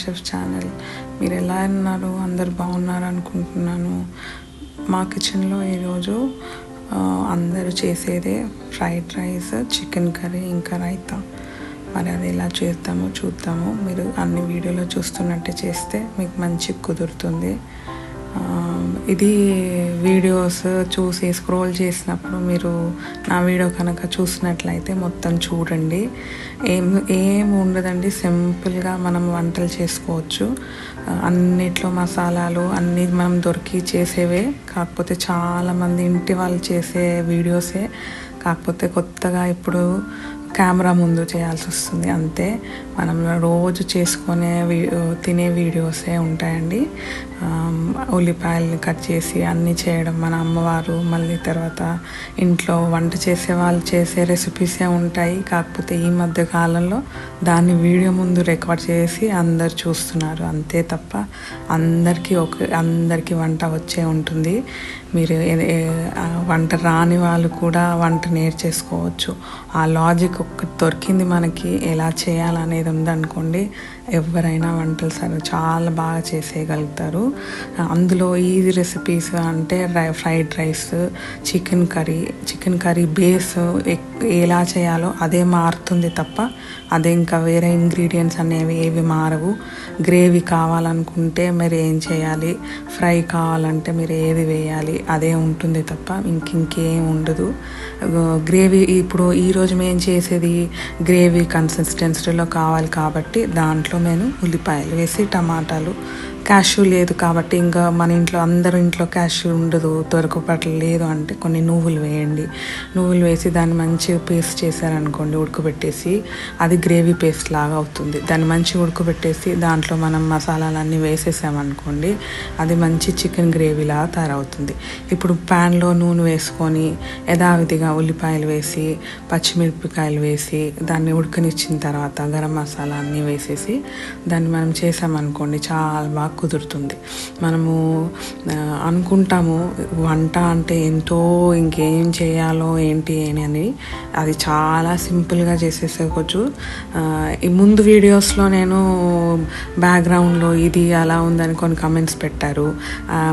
Chef channel. మీరు ఎలా ఉన్నారు? అందరు బాగున్నారు అనుకుంటున్నాను. మా కిచెన్లో ఈరోజు అందరూ చేసేదే ఫ్రైడ్ రైస్, చికెన్ కర్రీ, ఇంకా రైతా. మరి అది ఎలా చేద్దామో చూద్దాము. మీరు అన్ని వీడియోలో చూస్తున్నట్టే చేస్తే మీకు మంచి కుదురుతుంది. ఇది వీడియోస్ చూసి స్క్రోల్ చేసినప్పుడు మీరు నా వీడియో కనుక చూసినట్లయితే మొత్తం చూడండి. ఏం ఉండదండి, సింపుల్గా మనం వంటలు చేసుకోవచ్చు. అన్నిట్లో మసాలాలు అన్నీ మనం దొరికి చేసేవే, కాకపోతే చాలామంది ఇంటి వాళ్ళు చేసే వీడియోసే, కాకపోతే కొత్తగా ఇప్పుడు కెమెరా ముందు చేయాల్సి వస్తుంది అంతే. మనం రోజు చేసుకునే తినే వీడియోసే ఉంటాయండి. ఉల్లిపాయలు కట్ చేసి అన్నీ చేయడం మన అమ్మవారు, మళ్ళీ తర్వాత ఇంట్లో వంట చేసే వాళ్ళు చేసే రెసిపీసే ఉంటాయి. కాకపోతే ఈ మధ్య కాలంలో దాన్ని వీడియో ముందు రికార్డ్ చేసి అందరు చూస్తున్నారు అంతే తప్ప అందరికీ వంట వచ్చే ఉంటుంది. మీరు వంట రాని వాళ్ళు కూడా వంట నేర్చేసుకోవచ్చు. ఆ లాజిక్ ఒక్కటి దొరికింది మనకి, ఎలా చేయాలనేది ఉందనుకోండి, ఎవరైనా వంటలు సరే చాలా బాగా చేసేయగలుగుతారు. అందులో ఈజీ రెసిపీస్ అంటే fried rice, chicken curry base ఎలా చేయాలో అదే మారుతుంది తప్ప అదే ఇంకా వేరే ఇంగ్రీడియంట్స్ అనేవి ఏవి మారవు. గ్రేవీ కావాలనుకుంటే మీరు ఏం చేయాలి, ఫ్రై కావాలంటే మీరు ఏది వేయాలి అదే ఉంటుంది తప్ప ఇంకేం ఉండదు. గ్రేవీ ఇప్పుడు ఈరోజు మేము చేసేది గ్రేవీ కన్సిస్టెన్సీలో కావాలి కాబట్టి దాంట్లో నేను ఉల్లిపాయలు వేసి, టమాటాలు, క్యాష్యూ లేదు కాబట్టి ఇంకా మన అందరి ఇంట్లో క్యాష్యూ ఉండదు, దొరకపట్లేదు అంటే కొన్ని నువ్వులు వేయండి. నువ్వులు వేసి దాన్ని మంచిగా పేస్ట్ చేశారనుకోండి, ఉడకబెట్టేసి అది గ్రేవీ పేస్ట్ లాగా అవుతుంది. దాన్ని మంచిగా ఉడకబెట్టేసి దాంట్లో మనం మసాలాలన్నీ వేసేసామనుకోండి, అది మంచి చికెన్ గ్రేవీలాగా తయారవుతుంది. ఇప్పుడు ప్యాన్లో నూనె వేసుకొని యథావిధిగా ఉల్లిపాయలు వేసి, పచ్చిమిరపకాయలు వేసి దాన్ని ఉడకనిచ్చిన తర్వాత గరం మసాలా అన్నీ వేసేసి దాన్ని మనం చేసామనుకోండి, చాలా బాగా కుదురుతుంది. మనము అనుకుంటాము వంట అంటే ఎంతో ఇంకేం చేయాలో ఏంటి అని, అది చాలా సింపుల్గా చేసేసుకోవచ్చు. ఈ ముందు వీడియోస్లో నేను బ్యాక్గ్రౌండ్లో ఇది అలా ఉందని కొన్ని కమెంట్స్ పెట్టారు.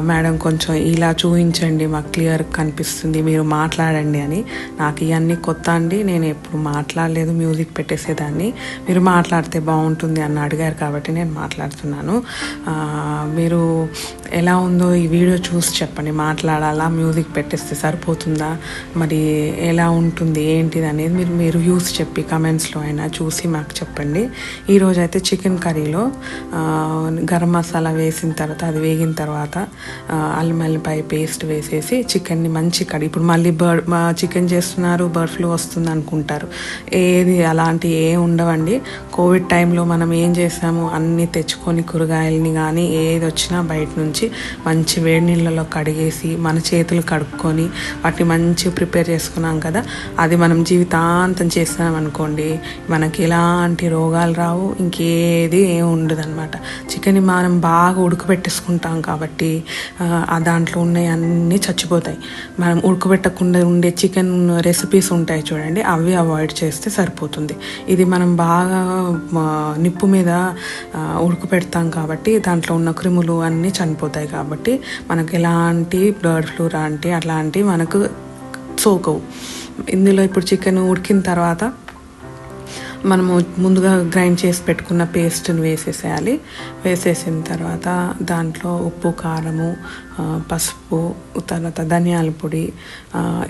మేడం కొంచెం ఇలా చూపించండి, మాకు క్లియర్ కనిపిస్తుంది, మీరు మాట్లాడండి అని. నాకు ఇవన్నీ కొత్త అండి, నేను ఎప్పుడు మాట్లాడలేదు, మ్యూజిక్ పెట్టేసేదాన్ని. మీరు మాట్లాడితే బాగుంటుంది అని అడిగారు కాబట్టి నేను మాట్లాడుతున్నాను. మీరు ఎలా ఉందో ఈ వీడియో చూసి చెప్పండి. మాట్లాడాలా, మ్యూజిక్ పెట్టేస్తే సరిపోతుందా, మరి ఎలా ఉంటుంది ఏంటిది అనేది మీరు యూస్ చెప్పి కమెంట్స్లో అయినా చూసి మాకు చెప్పండి. ఈరోజు అయితే చికెన్ కర్రీలో గరం మసాలా వేసిన తర్వాత అది వేగిన తర్వాత అల్లం వెల్లిపాయ పేస్ట్ వేసేసి చికెన్ని మంచి ఇప్పుడు మళ్ళీ చికెన్ చేస్తున్నారు, బర్డ్ ఫ్లూ వస్తుంది అనుకుంటారు. ఏది అలాంటి ఏం ఉండవండి. కోవిడ్ టైంలో మనం ఏం చేసాము, అన్నీ తెచ్చుకొని కూరగాయలని కానీ ఏది వచ్చినా బయట నుంచి మంచి వేడి నీళ్ళలో కడిగేసి మన చేతులు కడుక్కొని వాటిని మంచిగా ప్రిపేర్ చేసుకున్నాం కదా, అది మనం జీవితాంతం చేస్తున్నాం అనుకోండి, మనకి ఎలాంటి రోగాలు రావు, ఇంకేది ఏం ఉండదు అనమాట. చికెన్ని మనం బాగా ఉడకబెట్టేసుకుంటాం కాబట్టి దాంట్లో ఉన్నాయి అన్నీ చచ్చిపోతాయి. మనం ఉడకబెట్టకుండా ఉండే చికెన్ రెసిపీస్ ఉంటాయి చూడండి, అవి అవాయిడ్ చేస్తే సరిపోతుంది. ఇది మనం బాగా నిప్పు మీద ఉడకబెడతాం కాబట్టి దాంట్లో ఉన్న క్రిములు అన్నీ చనిపోతాయి కాబట్టి మనకు ఎలాంటి బర్డ్ ఫ్లూ అట్లాంటివి మనకు సోకవు. ఇందులో ఇప్పుడు చికెన్ ఉడికిన తర్వాత మనము ముందుగా గ్రైండ్ చేసి పెట్టుకున్న పేస్ట్ని వేసేసేయాలి. వేసేసిన తర్వాత దాంట్లో ఉప్పు, కారము, పసుపు, తర్వాత ధనియాల పొడి,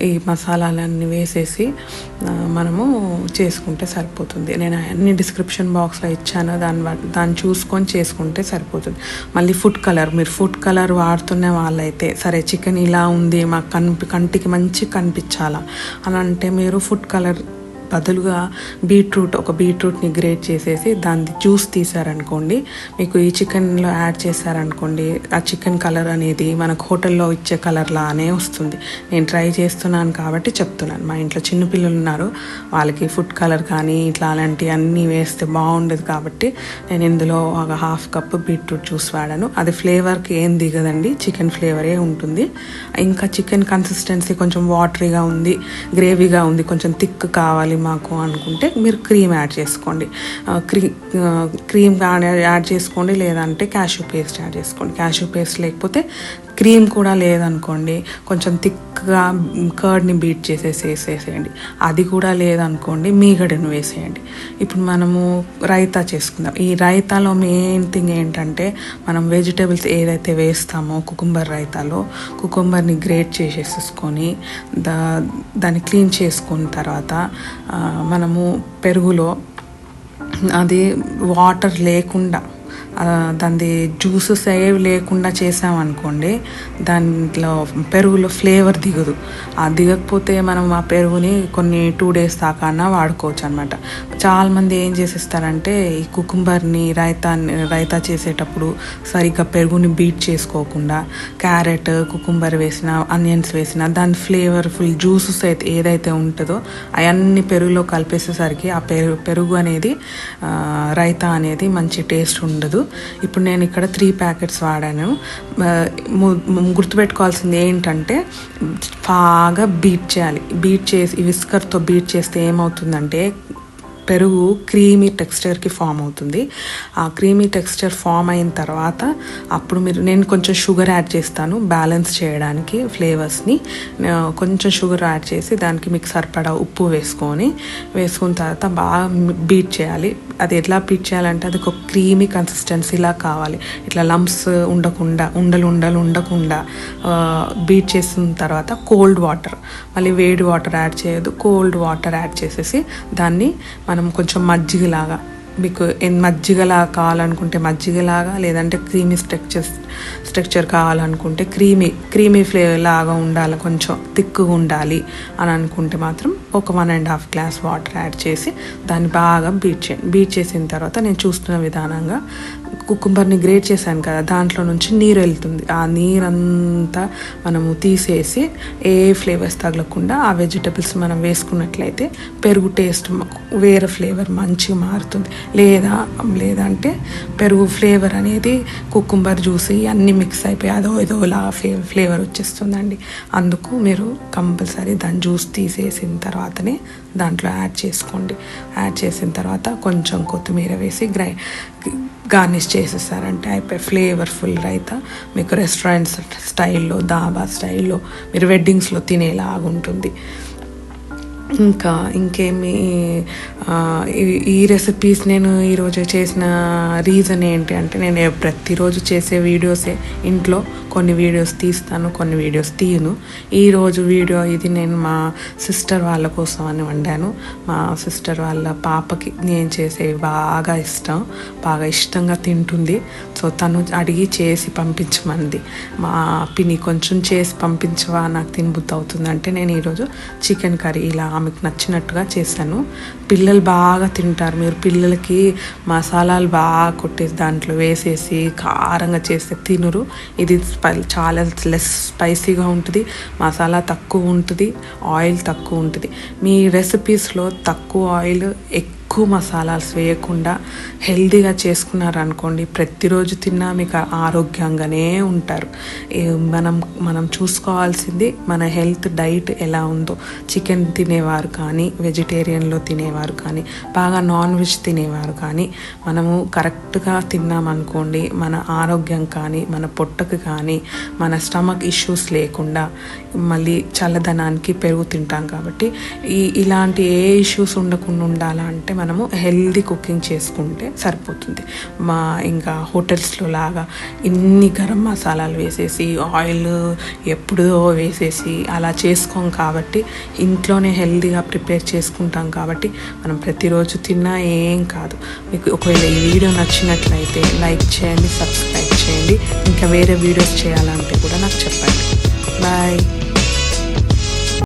ఈ మసాలాలన్నీ వేసేసి మనము చేసుకుంటే సరిపోతుంది. నేను అన్ని డిస్క్రిప్షన్ బాక్స్లో ఇచ్చాను, దాన్ని చూసుకొని చేసుకుంటే సరిపోతుంది. మళ్ళీ మీరు ఫుడ్ కలర్ వాడుతున్న వాళ్ళైతే సరే, చికెన్ ఇలా ఉంది మాకు కంటికి మంచి కనిపించాలా అని అంటే మీరు ఫుడ్ కలర్ బదులుగా ఒక బీట్రూట్ని గ్రేట్ చేసేసి దాన్ని జ్యూస్ తీసారనుకోండి, మీకు ఈ చికెన్లో యాడ్ చేశారనుకోండి, ఆ చికెన్ కలర్ అనేది మనకు హోటల్లో ఇచ్చే కలర్ లానే వస్తుంది. నేను ట్రై చేస్తున్నాను కాబట్టి చెప్తున్నాను. మా ఇంట్లో చిన్నపిల్లలు ఉన్నారు, వాళ్ళకి ఫుడ్ కలర్ కానీ ఇట్లా అలాంటివి అన్నీ వేస్తే బాగుండదు కాబట్టి నేను ఇందులో ఒక 1/2 కప్ బీట్రూట్ జ్యూస్ వాడాను. అది ఫ్లేవర్కి ఏం దిగదండి, చికెన్ ఫ్లేవరే ఉంటుంది. ఇంకా చికెన్ కన్సిస్టెన్సీ కొంచెం వాటరీగా ఉంది, గ్రేవీగా ఉంది, కొంచెం థిక్ కావాలి కావాలి మాకు అనుకుంటే మీరు క్రీమ్ యాడ్ చేసుకోండి. క్రీమ్ యాడ్ చేసుకోండి, లేదంటే క్యాష్యూ పేస్ట్ యాడ్ చేసుకోండి. క్యాష్యూ పేస్ట్ లేకపోతే క్రీమ్ కూడా లేదనుకోండి, కొంచెం థిక్గా కర్డ్ని బీట్ వేసేసేయండి. అది కూడా లేదనుకోండి, మీగడను వేసేయండి. ఇప్పుడు మనము రైతా చేసుకుందాం. ఈ రైతాలో మెయిన్ థింగ్ ఏంటంటే, మనం వెజిటేబుల్స్ ఏదైతే వేస్తామో కుకుంబర్ రైతాలో, కుకుంబర్ని గ్రేట్ చేసేసుకొని దాన్ని క్లీన్ చేసుకున్న తర్వాత మనము పెరుగులో అది వాటర్ లేకుండా దాని జ్యూసెస్ ఏవి లేకుండా చేసామనుకోండి, దాంట్లో పెరుగులో ఫ్లేవర్ దిగదు. దిగకపోతే మనం ఆ పెరుగుని కొన్ని 2 days దాకా వాడుకోవచ్చు అనమాట. చాలామంది ఏం చేసేస్తారంటే ఈ కుకుంబర్ని రైతా చేసేటప్పుడు సరిగ్గా పెరుగుని బీట్ చేసుకోకుండా క్యారెట్ కుకుంబర్ వేసిన ఆనియన్స్ వేసిన దాని ఫ్లేవర్ఫుల్ జ్యూసెస్ అయితే ఏదైతే ఉంటుందో అవన్నీ పెరుగులో కలిపేసేసరికి ఆ పెరుగు అనేది రైతా అనేది మంచి టేస్ట్ ఉండదు. ఇప్పుడు నేను ఇక్కడ 3 ప్యాకెట్స్ వాడాను. గుర్తుపెట్టుకోవాల్సింది ఏంటంటే బాగా బీట్ చేయాలి. బీట్ చేసి విస్కర్తో బీట్ చేస్తే ఏమవుతుందంటే పెరుగు క్రీమీ టెక్స్చర్కి ఫామ్ అవుతుంది. ఆ క్రీమీ టెక్స్చర్ ఫామ్ అయిన తర్వాత అప్పుడు నేను కొంచెం షుగర్ యాడ్ చేస్తాను బ్యాలెన్స్ చేయడానికి ఫ్లేవర్స్ని. కొంచెం షుగర్ యాడ్ చేసి దానికి మీకు సరిపడా ఉప్పు వేసుకున్న తర్వాత బాగా బీట్ చేయాలి. అది ఎట్లా బీట్ చేయాలంటే అది ఒక క్రీమీ కన్సిస్టెన్సీలా కావాలి. ఇట్లా లంప్స్ ఉండకుండా ఉండకుండా బీట్ చేసిన తర్వాత కోల్డ్ వాటర్, మళ్ళీ వేడి వాటర్ యాడ్ చేయదు, కోల్డ్ వాటర్ యాడ్ చేసేసి దాన్ని మనం కొంచెం మజ్జిగలాగా, మీకు మజ్జిగలాగా కావాలనుకుంటే మజ్జిగలాగా, లేదంటే క్రీమీ స్ట్రక్చర్ కావాలనుకుంటే క్రీమీ ఫ్లేవర్ లాగా ఉండాలి, కొంచెం థిక్గా ఉండాలి అని అనుకుంటే మాత్రం ఒక 1.5 గ్లాస్ వాటర్ యాడ్ చేసి దాన్ని బాగా బీట్ చేసిన తర్వాత నేను చూస్తున్న విధానంగా కుకుంబర్ని గ్రేట్ చేశాను కదా, దాంట్లో నుంచి నీరు వెళ్తుంది. ఆ నీరంతా మనము తీసేసి ఏ ఫ్లేవర్స్ తగలకుండా ఆ వెజిటబుల్స్ మనం వేసుకున్నట్లయితే పెరుగు టేస్ట్ వేరే ఫ్లేవర్ మంచిగా మారుతుంది. లేదంటే పెరుగు ఫ్లేవర్ అనేది కుకుంబర్ జ్యూస్ అన్నీ మిక్స్ అయిపోయి ఏదోలా ఫ్లేవర్ వచ్చేస్తుందండి. అందుకు మీరు కంపల్సరీ దాని జ్యూస్ తీసేసిన తర్వాతనే దాంట్లో యాడ్ చేసుకోండి. యాడ్ చేసిన తర్వాత కొంచెం కొత్తిమీర వేసి గార్నిష్ చేసేసారంటే అయిపోయి ఫ్లేవర్ఫుల్ రైతా మీకు రెస్టారెంట్స్ స్టైల్లో, దాబా స్టైల్లో మీరు వెడ్డింగ్స్లో తినేలాగుంటుంది. ఇంకేమి ఈ రెసిపీస్ నేను ఈరోజు చేసిన రీజన్ ఏంటి అంటే, నేను ప్రతిరోజు చేసే వీడియోసే. ఇంట్లో కొన్ని వీడియోస్ తీస్తాను, కొన్ని వీడియోస్ తీయను. ఈరోజు వీడియో ఇది నేను మా సిస్టర్ వాళ్ళ కోసం అని వండాను. మా సిస్టర్ వాళ్ళ పాపకి నేను చేసేవి బాగా ఇష్టంగా తింటుంది. సో తను అడిగి చేసి పంపించమంది. మా పిన్ని కొంచెం చేసి పంపించవా, నాకు తినబుద్ధి అవుతుందంటే నేను ఈరోజు చికెన్ కర్రీ ఇలా ఆమెకు నచ్చినట్టుగా చేశాను. పిల్లలు బాగా తింటారు. మీరు పిల్లలకి మసాలాలు బాగా కొట్టేసి దాంట్లో వేసేసి కారంగా చేస్తే తినరు. ఇది చాలా లెస్ స్పైసీగా ఉంటుంది, మసాలా తక్కువ ఉంటుంది, ఆయిల్ తక్కువ ఉంటుంది. మీ రెసిపీస్లో తక్కువ ఆయిల్ ఎక్కువ మసాలాస్ వేయకుండా హెల్తీగా చేసుకున్నారనుకోండి, ప్రతిరోజు తిన్నా మీకు ఆరోగ్యంగానే ఉంటారు. మనం చూసుకోవాల్సింది మన హెల్త్ డైట్ ఎలా ఉందో. చికెన్ తినేవారు కానీ, వెజిటేరియన్లో తినేవారు కానీ, బాగా నాన్ వెజ్ తినేవారు కానీ మనము కరెక్ట్గా తిన్నామనుకోండి, మన ఆరోగ్యం కానీ, మన పొట్టకు కానీ, మన స్టమక్ ఇష్యూస్ లేకుండా, మళ్ళీ చల్లదనానికి పెరుగు తింటాం కాబట్టి ఇలాంటి ఏ ఇష్యూస్ ఉండకుండా ఉండాలంటే మనము హెల్దీ కుకింగ్ చేసుకుంటే సరిపోతుంది. ఇంకా హోటల్స్లో లాగా ఇన్ని గరం మసాలాలు వేసేసి ఆయిల్ ఎప్పుడో వేసేసి అలా చేసుకోం కాబట్టి ఇంట్లోనే హెల్దీగా ప్రిపేర్ చేసుకుంటాం కాబట్టి మనం ప్రతిరోజు తిన్నా ఏం కాదు. మీకు ఒకవేళ ఈ వీడియో నచ్చినట్లయితే లైక్ చేయండి, సబ్స్క్రైబ్ చేయండి. ఇంకా వేరే వీడియోస్ చేయాలంటే కూడా నాకు చెప్పండి. బాయ్.